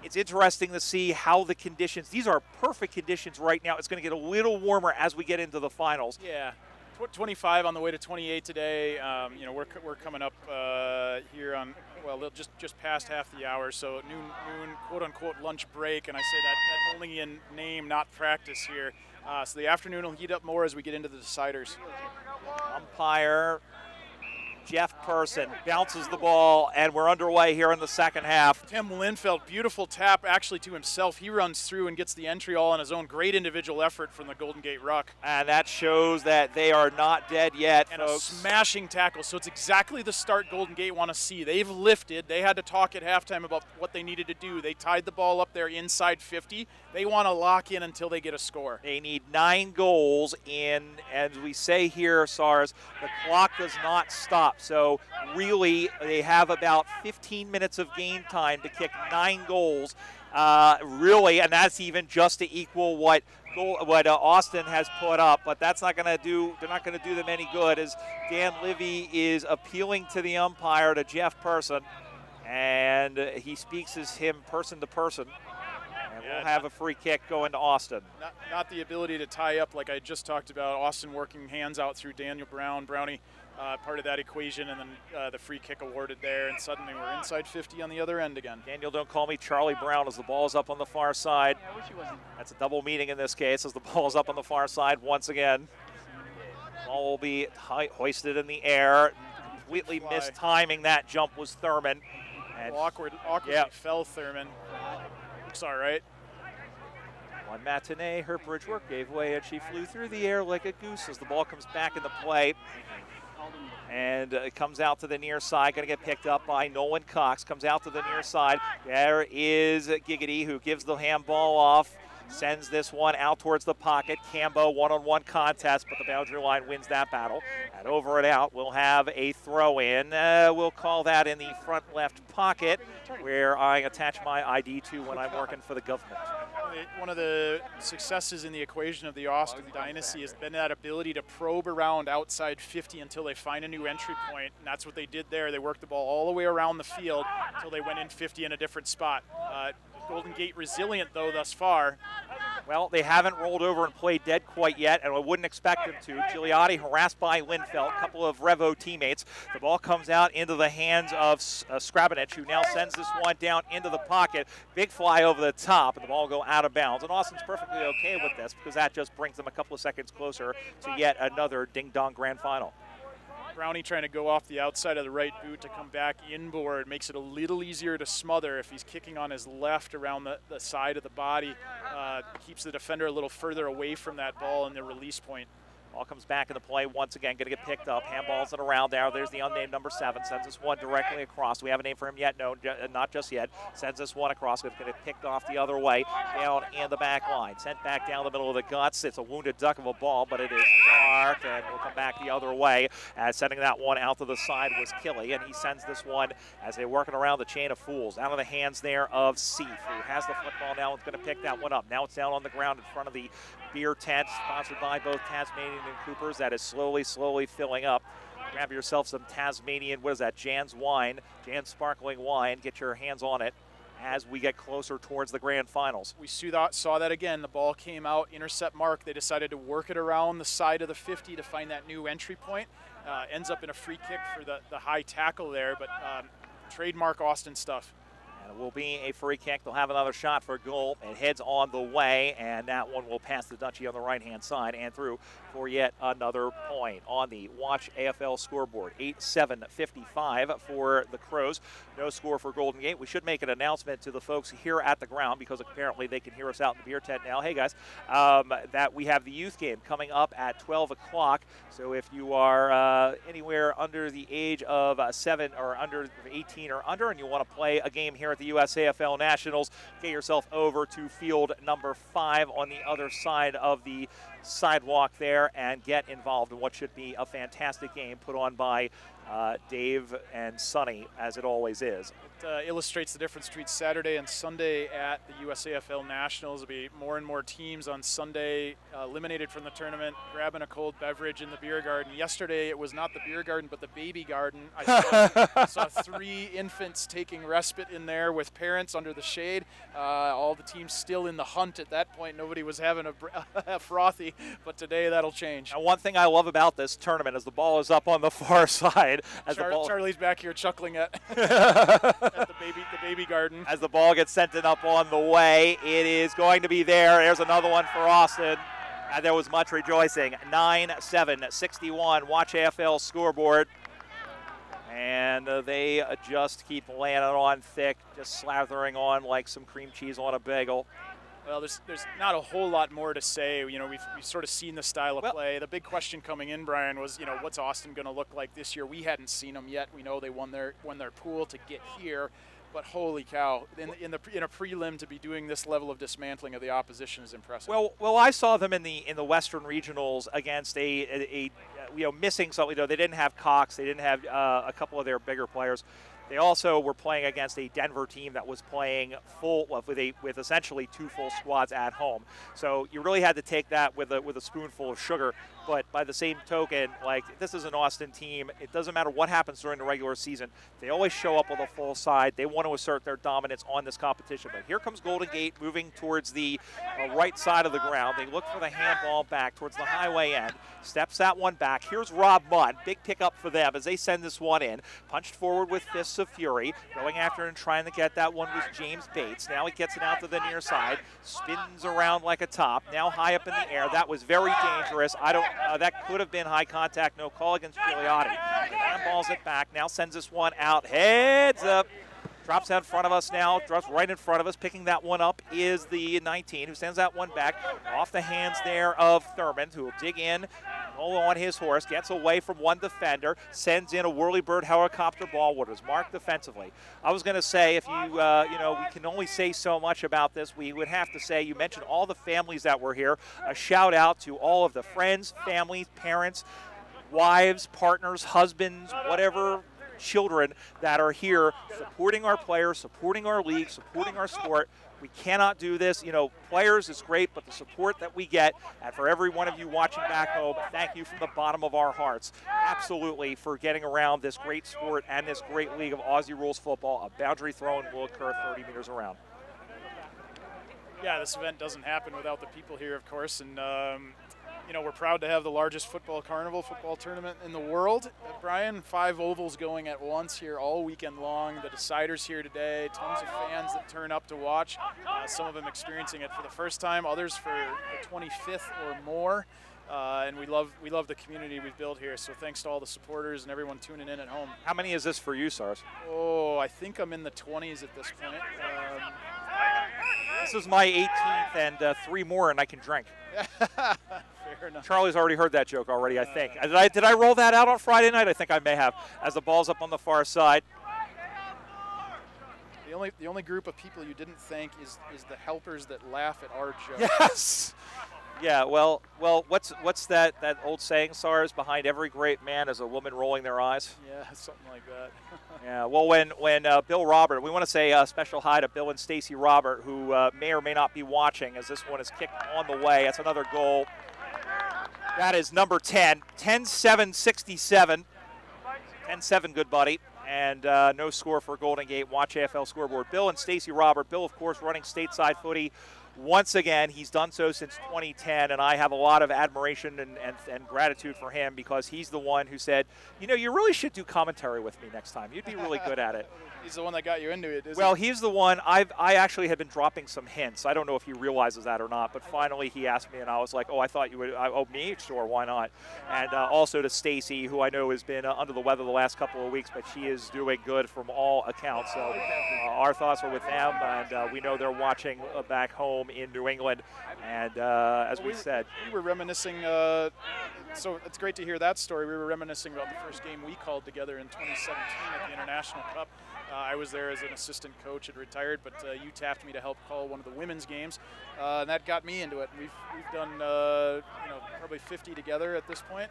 It's interesting to see how the conditions, these are perfect conditions right now. It's going to get a little warmer as we get into the finals. Yeah. 25 on the way to 28 today. We're coming up here on just past half the hour, so noon quote unquote lunch break, and I say that only in name, not practice here. So the afternoon will heat up more as we get into the deciders. Umpire Jeff Person bounces the ball, and we're underway here in the second half. Tim Linfeld, beautiful tap actually to himself. He runs through and gets the entry all on his own. Great individual effort from the Golden Gate Ruck. And that shows that they are not dead yet, and folks. A smashing tackle. So it's exactly the start Golden Gate want to see. They've lifted. They had to talk at halftime about what they needed to do. They tied the ball up there inside 50. They want to lock in until they get a score. They need 9 goals, and as we say here, SARS, the clock does not stop. So really, they have about 15 minutes of game time to kick 9 goals. Really, and that's even just to equal what Austin has put up. But that's not going to do. They're not going to do them any good. As Dan Livy is appealing to the umpire, to Jeff Person, and he speaks as him person to person. And we'll have a free kick going to Austin. Not the ability to tie up like I just talked about. Austin working hands out through Daniel Brownie, part of that equation, and then the free kick awarded there, and suddenly we're inside 50 on the other end again. Daniel, don't call me Charlie Brown as the ball's up on the far side. I wish he wasn't. That's a double meaning in this case as the ball's up on the far side once again. Ball will be hoisted in the air. Completely mistiming that jump was Thurman. And awkwardly fell Thurman. Looks all right. One matinee, her bridge work gave way, and she flew through the air like a goose as the ball comes back into play. And it comes out to the near side, going to get picked up by Nolan Cox. Comes out to the near side. There is Giggity, who gives the handball off. Sends this one out towards the pocket. Cambo, one-on-one contest, but the boundary line wins that battle. And over and out, we'll have a throw-in. We'll call that in the front left pocket, where I attach my ID to when I'm working for the government. One of the successes in the equation of the Austin dynasty has been that ability to probe around outside 50 until they find a new entry point, and that's what they did there. They worked the ball all the way around the field until they went in 50 in a different spot. Golden Gate resilient, though, thus far. Well, they haven't rolled over and played dead quite yet, and I wouldn't expect them to. Gigliotti harassed by Linfeld, a couple of Revo teammates. The ball comes out into the hands of Skrabinich, who now sends this one down into the pocket. Big fly over the top, and the ball will go out of bounds. And Austin's perfectly okay with this because that just brings them a couple of seconds closer to yet another ding-dong grand final. Brownie trying to go off the outside of the right boot to come back inboard. Makes it a little easier to smother if he's kicking on his left around the side of the body. Keeps the defender a little further away from that ball in the release point. Ball comes back into play once again, going to get picked up. Handballs it around there. There's the unnamed number 7. Sends this one directly across. We have a name for him yet? No, not just yet. Sends this one across. Going to get picked off the other way, down in the back line. Sent back down the middle of the guts. It's a wounded duck of a ball, but it is marked, and we'll come back the other way. Sending that one out to the side was Killy, and he sends this one as they're working around the chain of fools. Out of the hands there of Seif, who has the football now and is going to pick that one up. Now it's down on the ground in front of the beer tent, sponsored by both Tasmanian and Coopers. That is slowly filling up. Grab yourself some Tasmanian, what is that, Jan's wine, Jan's sparkling wine. Get your hands on it as we get closer towards the grand finals. We saw that again. The ball came out, intercept mark. They decided to work it around the side of the 50 to find that new entry point. Ends up in a free kick for the high tackle there, but trademark Austin stuff. And it will be a free kick. They'll have another shot for a goal. It heads on the way, and that one will pass the Dutchie on the right-hand side and through for yet another point on the Watch AFL scoreboard. 8-7-55 for the Crows. No score for Golden Gate. We should make an announcement to the folks here at the ground, because apparently they can hear us out in the beer tent now. Hey, guys, that we have the youth game coming up at 12 o'clock. So if you are anywhere under the age of 7 or under 18 or under, and you want to play a game here at the USAFL Nationals, get yourself over to field number 5 on the other side of the sidewalk there and get involved in what should be a fantastic game put on by Dave and Sonny, as it always is. It illustrates the difference between Saturday and Sunday at the USAFL Nationals. There'll be more and more teams on Sunday eliminated from the tournament, grabbing a cold beverage in the beer garden. Yesterday it was not the beer garden but the baby garden. I saw 3 infants taking respite in there with parents under the shade. All the teams still in the hunt at that point. Nobody was having a frothy, but today that'll change. Now, one thing I love about this tournament is the ball is up on the far side. Charlie's back here chuckling at the baby garden. As the ball gets sent in up on the way, it is going to be there. There's another one for Austin. And there was much rejoicing. 9-7-61, Watch AFL scoreboard. And they just keep laying it on thick, just slathering on like some cream cheese on a bagel. Well, there's not a whole lot more to say. You know, we've sort of seen the style of play. The big question coming in, Brian, was, you know, what's Austin going to look like this year? We hadn't seen them yet. We know they won their pool to get here, but holy cow, in a prelim to be doing this level of dismantling of the opposition is impressive. Well, I saw them in the Western Regionals against a missing something. They didn't have Cox. They didn't have a couple of their bigger players. They also were playing against a Denver team that was playing with essentially 2 full squads at home. So you really had to take that with a spoonful of sugar. But by the same token, like, this is an Austin team. It doesn't matter what happens during the regular season. They always show up with a full side. They want to assert their dominance on this competition. But here comes Golden Gate moving towards the right side of the ground. They look for the handball back towards the highway end. Steps that one back. Here's Rob Mudd. Big pickup for them as they send this one in. Punched forward with fists of fury. Going after and trying to get that one was James Bates. Now he gets it out to the near side. Spins around like a top. Now high up in the air. That was very dangerous. That could have been high contact. No call against Gigliotti. Handballs it back. Now sends this one out. Heads up. Drops out in front of us now. Drops right in front of us. Picking that one up is the 19, who sends that one back off the hands there of Thurman, who will dig in, roll on his horse, gets away from one defender, sends in a whirlybird helicopter ball, what is marked defensively. I was going to say, if we can only say so much about this, we would have to say, you mentioned all the families that were here. A shout out to all of the friends, families, parents, wives, partners, husbands, whatever, children that are here supporting our players, supporting our league, supporting our sport. We cannot do this. Players is great, but the support that we get, and for every one of you watching back home, thank you from the bottom of our hearts, absolutely, for getting around this great sport and this great league of Aussie rules football. A boundary throw-in will occur 30 meters around. Yeah, this event doesn't happen without the people here, of course, and we're proud to have the largest football tournament in the world. Brian, 5 ovals going at once here all weekend long. The deciders here today, tons of fans that turn up to watch. Some of them experiencing it for the first time, others for the 25th or more. And we love the community we've built here. So thanks to all the supporters and everyone tuning in at home. How many is this for you, Sars? Oh, I think I'm in the 20s at this point. This is my 18th, and 3 more, and I can drink. Fair enough. Charlie's already heard that joke already, I think. Did I roll that out on Friday night? I think I may have, as the ball's up on the far side. The only group of people you didn't thank is the helpers that laugh at our jokes. Yes. Yeah. Well. What's that old saying, Sars? Behind every great man is a woman rolling their eyes. Yeah, something like that. Yeah. Well, when Bill Robert, we want to say a special hi to Bill and Stacy Robert, who may or may not be watching, as this one is kicked on the way. That's another goal. That is number 10. 10-7-67. 10-7, good buddy. And no score for Golden Gate. Watch AFL scoreboard. Bill and Stacy Robert. Bill, of course, running stateside footy once again. He's done so since 2010, and I have a lot of admiration and gratitude for him because he's the one who said, you know, you really should do commentary with me next time. You'd be really good at it. He's the one that got you into it, isn't Well, he? he's the one. I actually had been dropping some hints. I don't know if he realizes that or not, but finally he asked me, and I was like, oh, I thought you would. Oh, me? Sure, why not? And also to Stacy, who I know has been under the weather the last couple of weeks, but she is doing good from all accounts. So our thoughts are with them, and we know they're watching back home in New England. And as we said, we were reminiscing. So it's great to hear that story. We were reminiscing about the first game we called together in 2017 at the International Cup. I was there as an assistant coach and retired, but you tapped me to help call one of the women's games, and that got me into it. We've done probably 50 together at this point.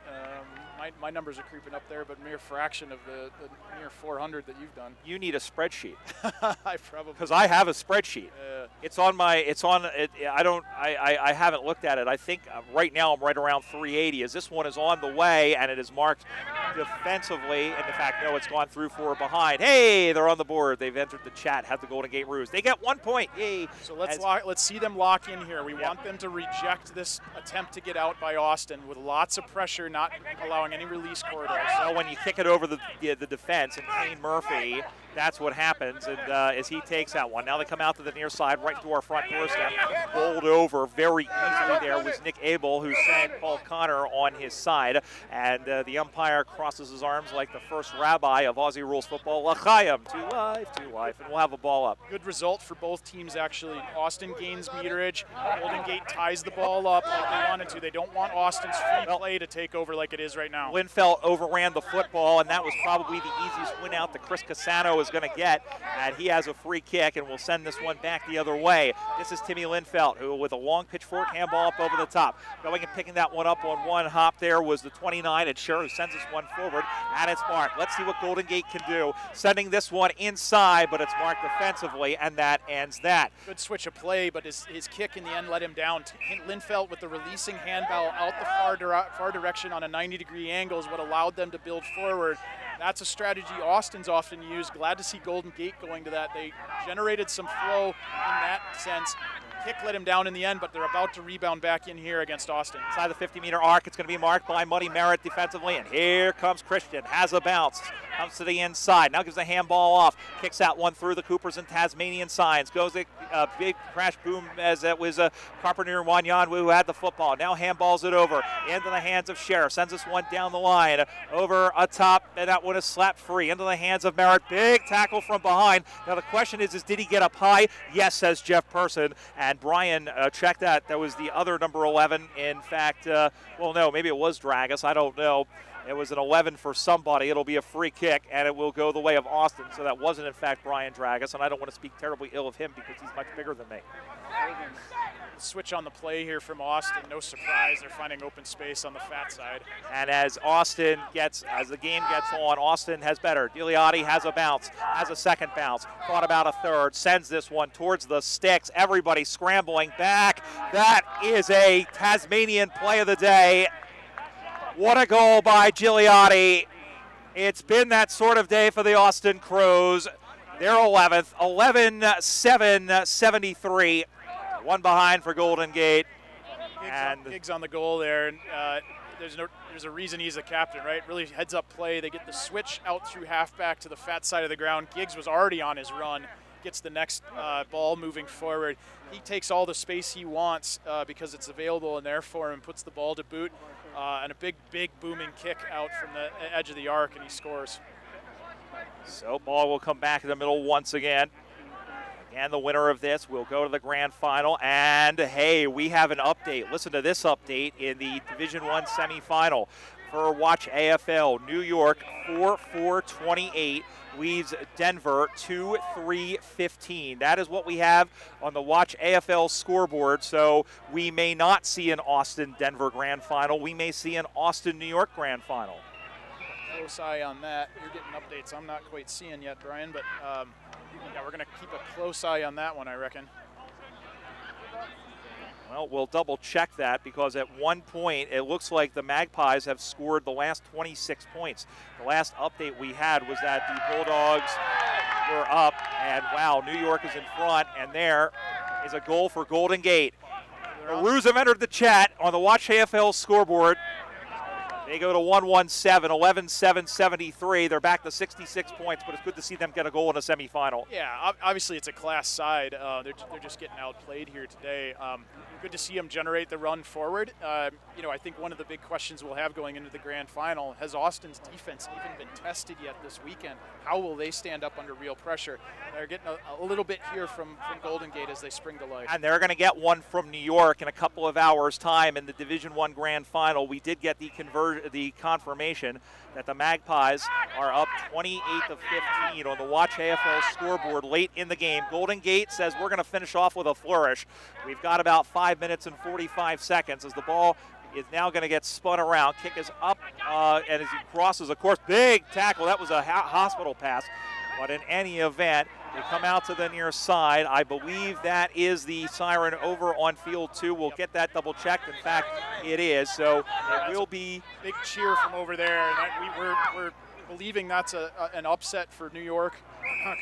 My numbers are creeping up there, but mere fraction of the near 400 that you've done. you need a spreadsheet. I probably Because I have a spreadsheet. It's on my. It's on. It, I haven't looked at it. I think right now I'm right around 380. As this one is on the way and it is marked defensively. And in fact, no, it's gone through 4 behind. Hey, they're on the board. They've entered the chat. Have the Golden Gate Roos. They get 1 point. Yay! So let's see them lock in here. We want them to reject this attempt to get out by Austin with lots of pressure, not allowing any release corridors. So when you kick it over the defense and Kane Murphy, that's what happens. And as he takes that one, now they come out to the near side, right to our front doorstep. Bowled over very easily there was Nick Abel, who sent Paul Connor on his side. And the umpire crosses his arms like the first rabbi of Aussie rules football. L'chaim, to life, and we'll have a ball up. Good result for both teams, actually. Austin gains meterage. Golden Gate ties the ball up like they wanted to. They don't want Austin's free play to take over like it is right now. Linfelt overran the football, and that was probably the easiest win out that Chris Casano is going to get. And he has a free kick, and will send this one back the other way. This is Timmy Linfelt, who with a long pitchfork handball up over the top. Going and picking that one up on one hop there was the 29, and Scher, who sends this one forward at its mark. Let's see what Golden Gate can do. Sending this one inside, but it's marked defensively, and that ends that. Good switch of play, but his kick in the end let him down. Linfelt with the releasing handball out the far direction on a 90-degree angle is what allowed them to build forward. That's a strategy Austin's often used. Glad to see Golden Gate going to that. They generated some flow in that sense. Kick let him down in the end, but they're about to rebound back in here against Austin. Inside the 50-meter arc, it's going to be marked by Muddy Merritt defensively, and here comes Christian. Has a bounce, comes to the inside, now gives the handball off, kicks that one through the Coopers and Tasmanian signs, goes a big crash boom as it was Carpenter and Wanyanwu who had the football. Now handballs it over into the hands of Sheriff, sends this one down the line, over atop, and that one is slapped free into the hands of Merritt. Big tackle from behind. Now the question is did he get up high? Yes, says Jeff Person, and Brian checked that. That was the other number 11. In fact, well, no, maybe it was Dragus. I don't know. It was an 11 for somebody. It'll be a free kick, and it will go the way of Austin. So that wasn't, in fact, Brian Dragus, and I don't want to speak terribly ill of him because he's much bigger than me. Switch on the play here from Austin. No surprise, they're finding open space on the fat side. And as the game gets on, Austin has better. Gigliotti has a bounce, has a second bounce, caught about a third, sends this one towards the sticks. Everybody scrambling back. That is a Tasmanian play of the day. What a goal by Gigliotti. It's been that sort of day for the Austin Crows. They're 11th, 11-7-73. One behind for Golden Gate. Giggs on the goal there. And, there's a reason he's the captain, right? Really heads up play. They get the switch out through halfback to the fat side of the ground. Giggs was already on his run. Gets the next ball moving forward. He takes all the space he wants because it's available in there for him, puts the ball to boot, and a big booming kick out from the edge of the arc, and he scores. So ball will come back in the middle once again. And the winner of this will go to the grand final. And hey, we have an update. Listen to this update in the Division I semifinal. For Watch AFL, New York 4-4-28 leads Denver 2-3-15. That is what we have on the Watch AFL scoreboard. So we may not see an Austin-Denver grand final. We may see an Austin-New York grand final. Close eye on that. You're getting updates I'm not quite seeing yet, Brian, but yeah, we're going to keep a close eye on that one, I reckon. Well, we'll double check that because at one point it looks like the Magpies have scored the last 26 points. The last update we had was that the Bulldogs were up, and wow, New York is in front, and there is a goal for Golden Gate. The Roos have entered the chat on the Watch AFL scoreboard. They go to 117, 11-7-73. They're back to 66 points, but it's good to see them get a goal in a semifinal. Yeah, obviously it's a class side. They're just getting outplayed here today. Good to see them generate the run forward. I think one of the big questions we'll have going into the grand final, has Austin's defense even been tested yet this weekend? How will they stand up under real pressure? They're getting a little bit here from Golden Gate as they spring to life. And they're going to get one from New York in a couple of hours' time in the Division I grand final. We did get the confirmation that the Magpies are up 28-15 on the Watch AFL scoreboard late in the game. Golden Gate says we're going to finish off with a flourish. We've got about 5 minutes and 45 seconds as the ball is now going to get spun around. Kick is up, and as he crosses, of course, big tackle. That was a hospital pass. But in any event, they come out to the near side. I believe that is the siren over on field 2. We'll get that double checked. In fact, it is. So it will be big cheer from over there. And we're believing that's an upset for New York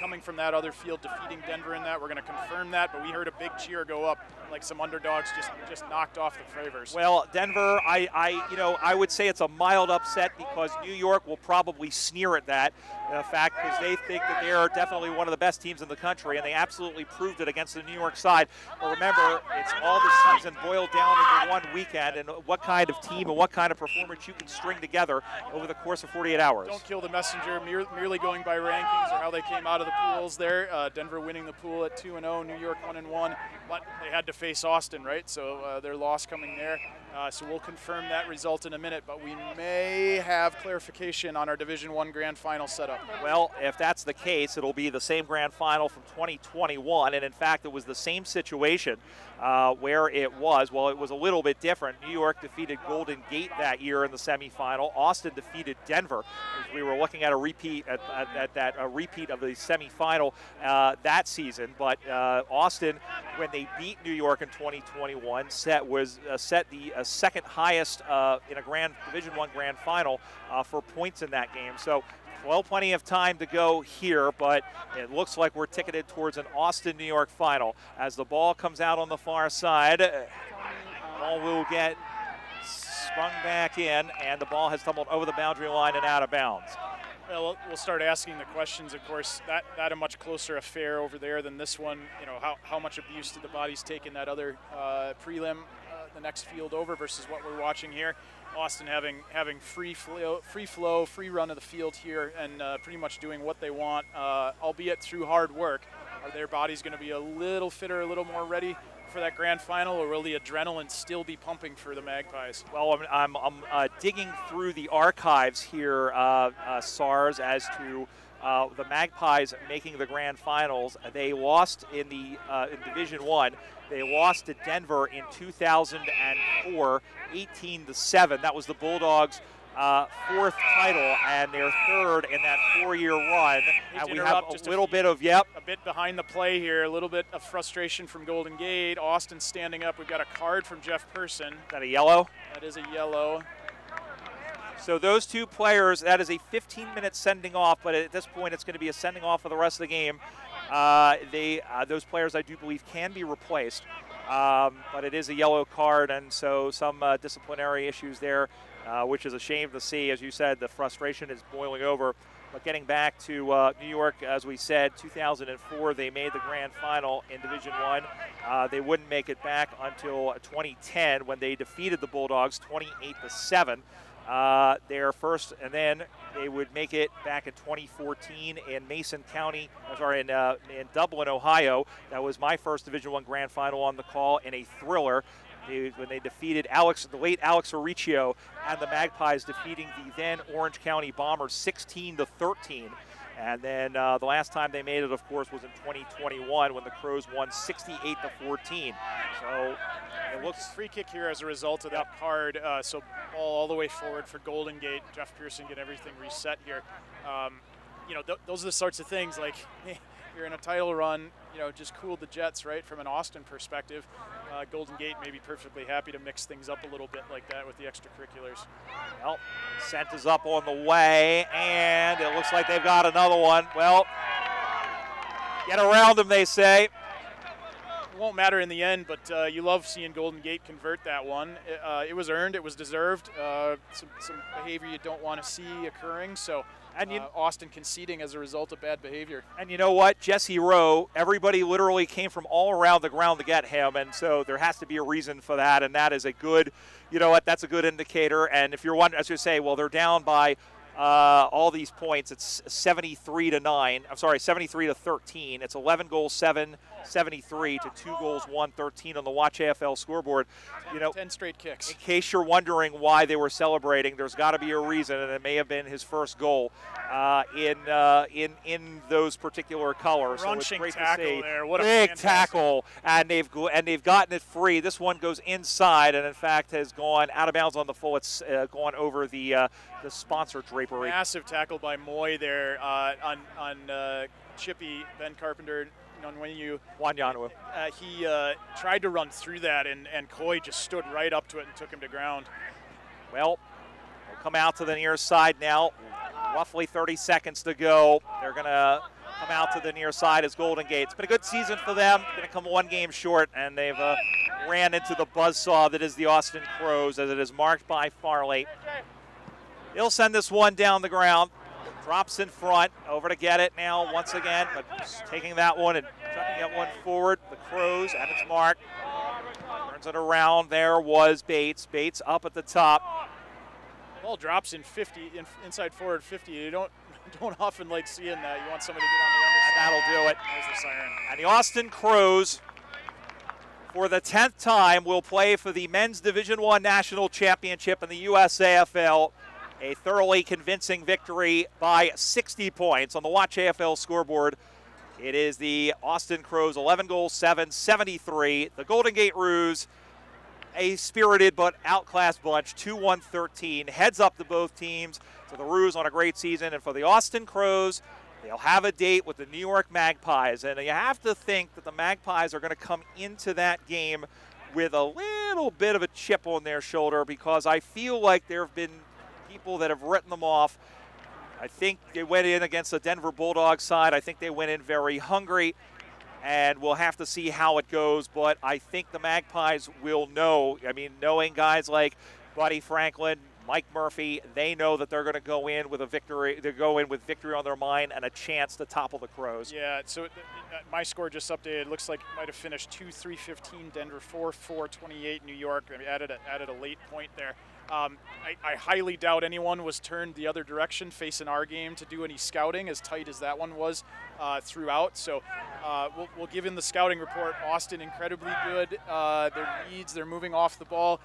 coming from that other field, defeating Denver in that. We're going to confirm that, but we heard a big cheer go up, like some underdogs just knocked off the favors. Well, Denver, I would say it's a mild upset because New York will probably sneer at that fact because they think that they are definitely one of the best teams in the country, and they absolutely proved it against the New York side. But remember, it's all the season boiled down into one weekend, and what kind of team and what kind of performance you can string together over the course of 48 hours. Don't kill the messenger, merely going by rankings or how they came out of the pools there. Denver winning the pool at 2-0, New York 1-1, but they had to face Austin, right? So their loss coming there. So we'll confirm that result in a minute, but we may have clarification on our Division I Grand Final setup. Well, if that's the case, it'll be the same Grand Final from 2021, and in fact, it was the same situation where it was. Well, it was a little bit different. New York defeated Golden Gate that year in the semifinal. Austin defeated Denver. We were looking at a repeat a repeat of the semifinal that season, but Austin, when they beat New York in 2021, set the second highest in a Division I Grand Final for points in that game. So, well, plenty of time to go here, but it looks like we're ticketed towards an Austin, New York final. As the ball comes out on the far side, ball will get sprung back in, and the ball has tumbled over the boundary line and out of bounds. Well, we'll start asking the questions. Of course, that a much closer affair over there than this one. How much abuse did the bodies take in that other prelim, the next field over, versus what we're watching here. Austin having free flow, free run of the field here, and pretty much doing what they want, albeit through hard work. Are their bodies going to be a little fitter, a little more ready for that grand final, or will the adrenaline still be pumping for the Magpies? Well, I'm digging through the archives here, SARS, as to the Magpies making the grand finals. They lost in Division I. They lost to Denver in 2004, 18-7. That was the Bulldogs' fourth title and their third in that 4-year run. And we have a little bit of, a bit behind the play here, a little bit of frustration from Golden Gate. Austin standing up. We've got a card from Jeff Person. Is that a yellow? That is a yellow. So those two players, that is a 15-minute sending off, but at this point it's going to be a sending off for the rest of the game. Those players, I do believe, can be replaced, but it is a yellow card, and so some disciplinary issues there, which is a shame to see. As you said, the frustration is boiling over. But getting back to New York, as we said, 2004, they made the grand final in Division I. They wouldn't make it back until 2010 when they defeated the Bulldogs 28-7. Their first, and then they would make it back in 2014 in in Dublin, Ohio. That was my first Division I Grand Final on the call in a thriller. When they defeated the late Alex Oricchio and the Magpies, defeating the then Orange County Bombers 16-13. And then the last time they made it, of course, was in 2021 when the Crows won 68-14. So it looks free kick here as a result of that card. So ball all the way forward for Golden Gate. Jeff Pearson get everything reset here. Those are the sorts of things like you're in a title run. Just cooled the Jets, right? From an Austin perspective, Golden Gate may be perfectly happy to mix things up a little bit like that with the extracurriculars. Well, scent is up on the way, and it looks like they've got another one. Well, get around them, they say. It won't matter in the end, but you love seeing Golden Gate convert that one. It was earned. It was deserved. Some behavior you don't want to see occurring. So, and Austin conceding as a result of bad behavior. And you know what? Jesse Rowe, everybody literally came from all around the ground to get him, and so there has to be a reason for that, and that is a good, you know what, that's a good indicator. And if you're wondering, as you say, well, they're down by all these points. It's 73-9. I'm sorry, 73-13. It's 11 goals, 73 to 2 goals, 13 on the Watch AFL scoreboard. You know, 10 straight kicks. In case you're wondering why they were celebrating, there's got to be a reason, and it may have been his first goal in those particular colors. Crunching so it's great tackle to see. there. What a big fantastic tackle, and they've gotten it free. This one goes inside, and in fact has gone out of bounds on the full. It's gone over the sponsor drapery. Massive tackle by Moy there on Chippy, Ben Carpenter. Wanyanwu. He tried to run through that, and Coy just stood right up to it and took him to ground. Well, we'll come out to the near side now. Roughly 30 seconds to go. They're going to come out to the near side as Golden Gate. It's been a good season for them. Going to come one game short, and they've ran into the buzzsaw that is the Austin Crows, as it is marked by Farley. They'll send this one down the ground. Drops in front, over to get it now once again, but taking that one and trying to get one forward. The Crows, and it's marked. Turns it around. There was Bates. Bates up at the top. Ball drops in 50, inside forward 50. You don't often like seeing that. You want somebody to get on the underside. And that'll do it. There's the siren. And the Austin Crows, for the 10th time, will play for the Men's Division I National Championship in the USAFL. A thoroughly convincing victory by 60 points on the Watch AFL scoreboard. It is the Austin Crows 11 goals, 73. The Golden Gate Roos, a spirited but outclassed bunch, 2-1-13. Heads up to both teams. So the Roos on a great season. And for the Austin Crows, they'll have a date with the New York Magpies. And you have to think that the Magpies are going to come into that game with a little bit of a chip on their shoulder, because I feel like there have been people that have written them off. I think they went in against the Denver Bulldogs side. I think they went in very hungry, and we'll have to see how it goes. But I think the Magpies will know. I mean, knowing guys like Buddy Franklin, Mike Murphy, they know that they're going to go in with a victory. They go in with victory on their mind and a chance to topple the Crows. Yeah. So my score just updated. It looks like it might have finished 2-3-15 Denver, 4-4-28 New York. I mean, added a late point there. I highly doubt anyone was turned the other direction facing our game to do any scouting, as tight as that one was throughout. So we'll give in the scouting report. Austin incredibly good. Their leads, they're moving off the ball.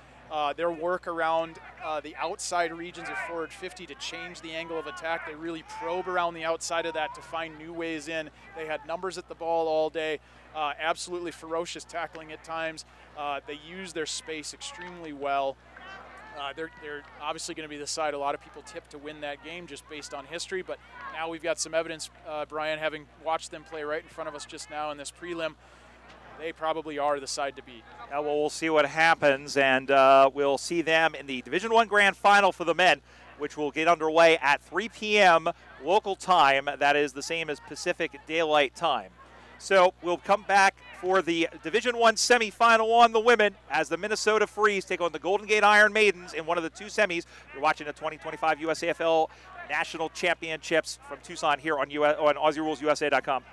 Their work around the outside regions of forward 50 to change the angle of attack. They really probe around the outside of that to find new ways in. They had numbers at the ball all day. Absolutely ferocious tackling at times. They use their space extremely well. They're obviously going to be the side a lot of people tip to win that game just based on history, but now we've got some evidence, Brian, having watched them play right in front of us just now in this prelim. They probably are the side to beat. Well, we'll see what happens, and we'll see them in the Division I Grand Final for the men, which will get underway at 3 p.m. local time. That is the same as Pacific Daylight Time. So we'll come back for the Division I semifinal on the women as the Minnesota Freeze take on the Golden Gate Iron Maidens in one of the two semis. You're watching the 2025 USAFL National Championships from Tucson here on AussieRulesUSA.com.